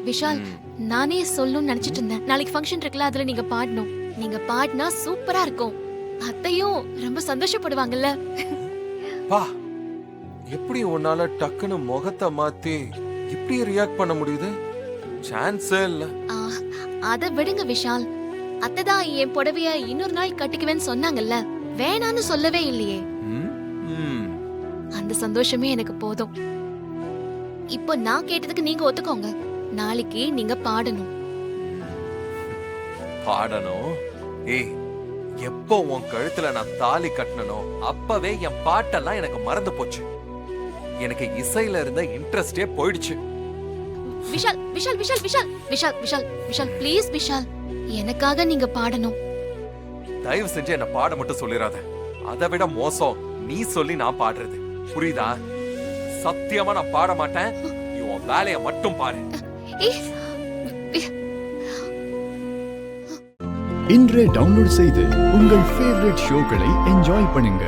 விஷால், நானே சொல்லணும்னு நினைச்சிட்டு இருந்தேன். நாளைக்கு ஃபங்க்ஷன் இருக்குல்ல, அதுல நீங்க பாடணும். நீங்க பாடினா சூப்பரா இருக்கும். அத்தையும் ரொம்ப சந்தோஷப்படுவாங்கல்ல. பா, எப்படி உன்னால டக்குன்னு முகத்தை மாத்தி இப்படி ரியாக்ட் பண்ண முடியுது? சான்ஸே இல்ல. ஆ, அத விடுங்க விஷால். அத்தை தான் என் புடவைய இன்னொரு நாள் கட்டிக்குவேன்னு சொன்னாங்கல்ல, வேணான்னு சொல்லவே இல்லையே. ம், ம். அந்த சந்தோஷமே எனக்கு போதும். இப்போ நான் கேட்டதுக்கு நீங்க ஒத்துக்கோங்க. நாளைக்கு நீங்க பாடணும். பாடணும்? ஏய், எப்போ உன் கழுத்துல நான் தாலி கட்டனோ அப்பவே என் பாட்டெல்லாம் எனக்கு மறந்து போச்சு. எனக்கு இசையில இருந்த இன்ட்ரெஸ்டே போயிடுச்சு. விஷால் விஷால் விஷால் விஷால் விஷால் விஷால் விஷால் ப்ளீஸ் விஷால், எனக்காக நீங்க பாடணும். தயவு செஞ்சு என்ன பாட மட்டும் சொல்லிடாத. அதை விட மோசம் நீ சொல்லி நான் பாடுறது. புரியுதா? சத்தியமா நான் பாட மாட்டேன். நீ உன் வேலைய மட்டும் பாரு. இன்றே டவுன்லோட் செய்து உங்கள் ஃபேவரட் ஷோக்களை என்ஜாய் பண்ணுங்க.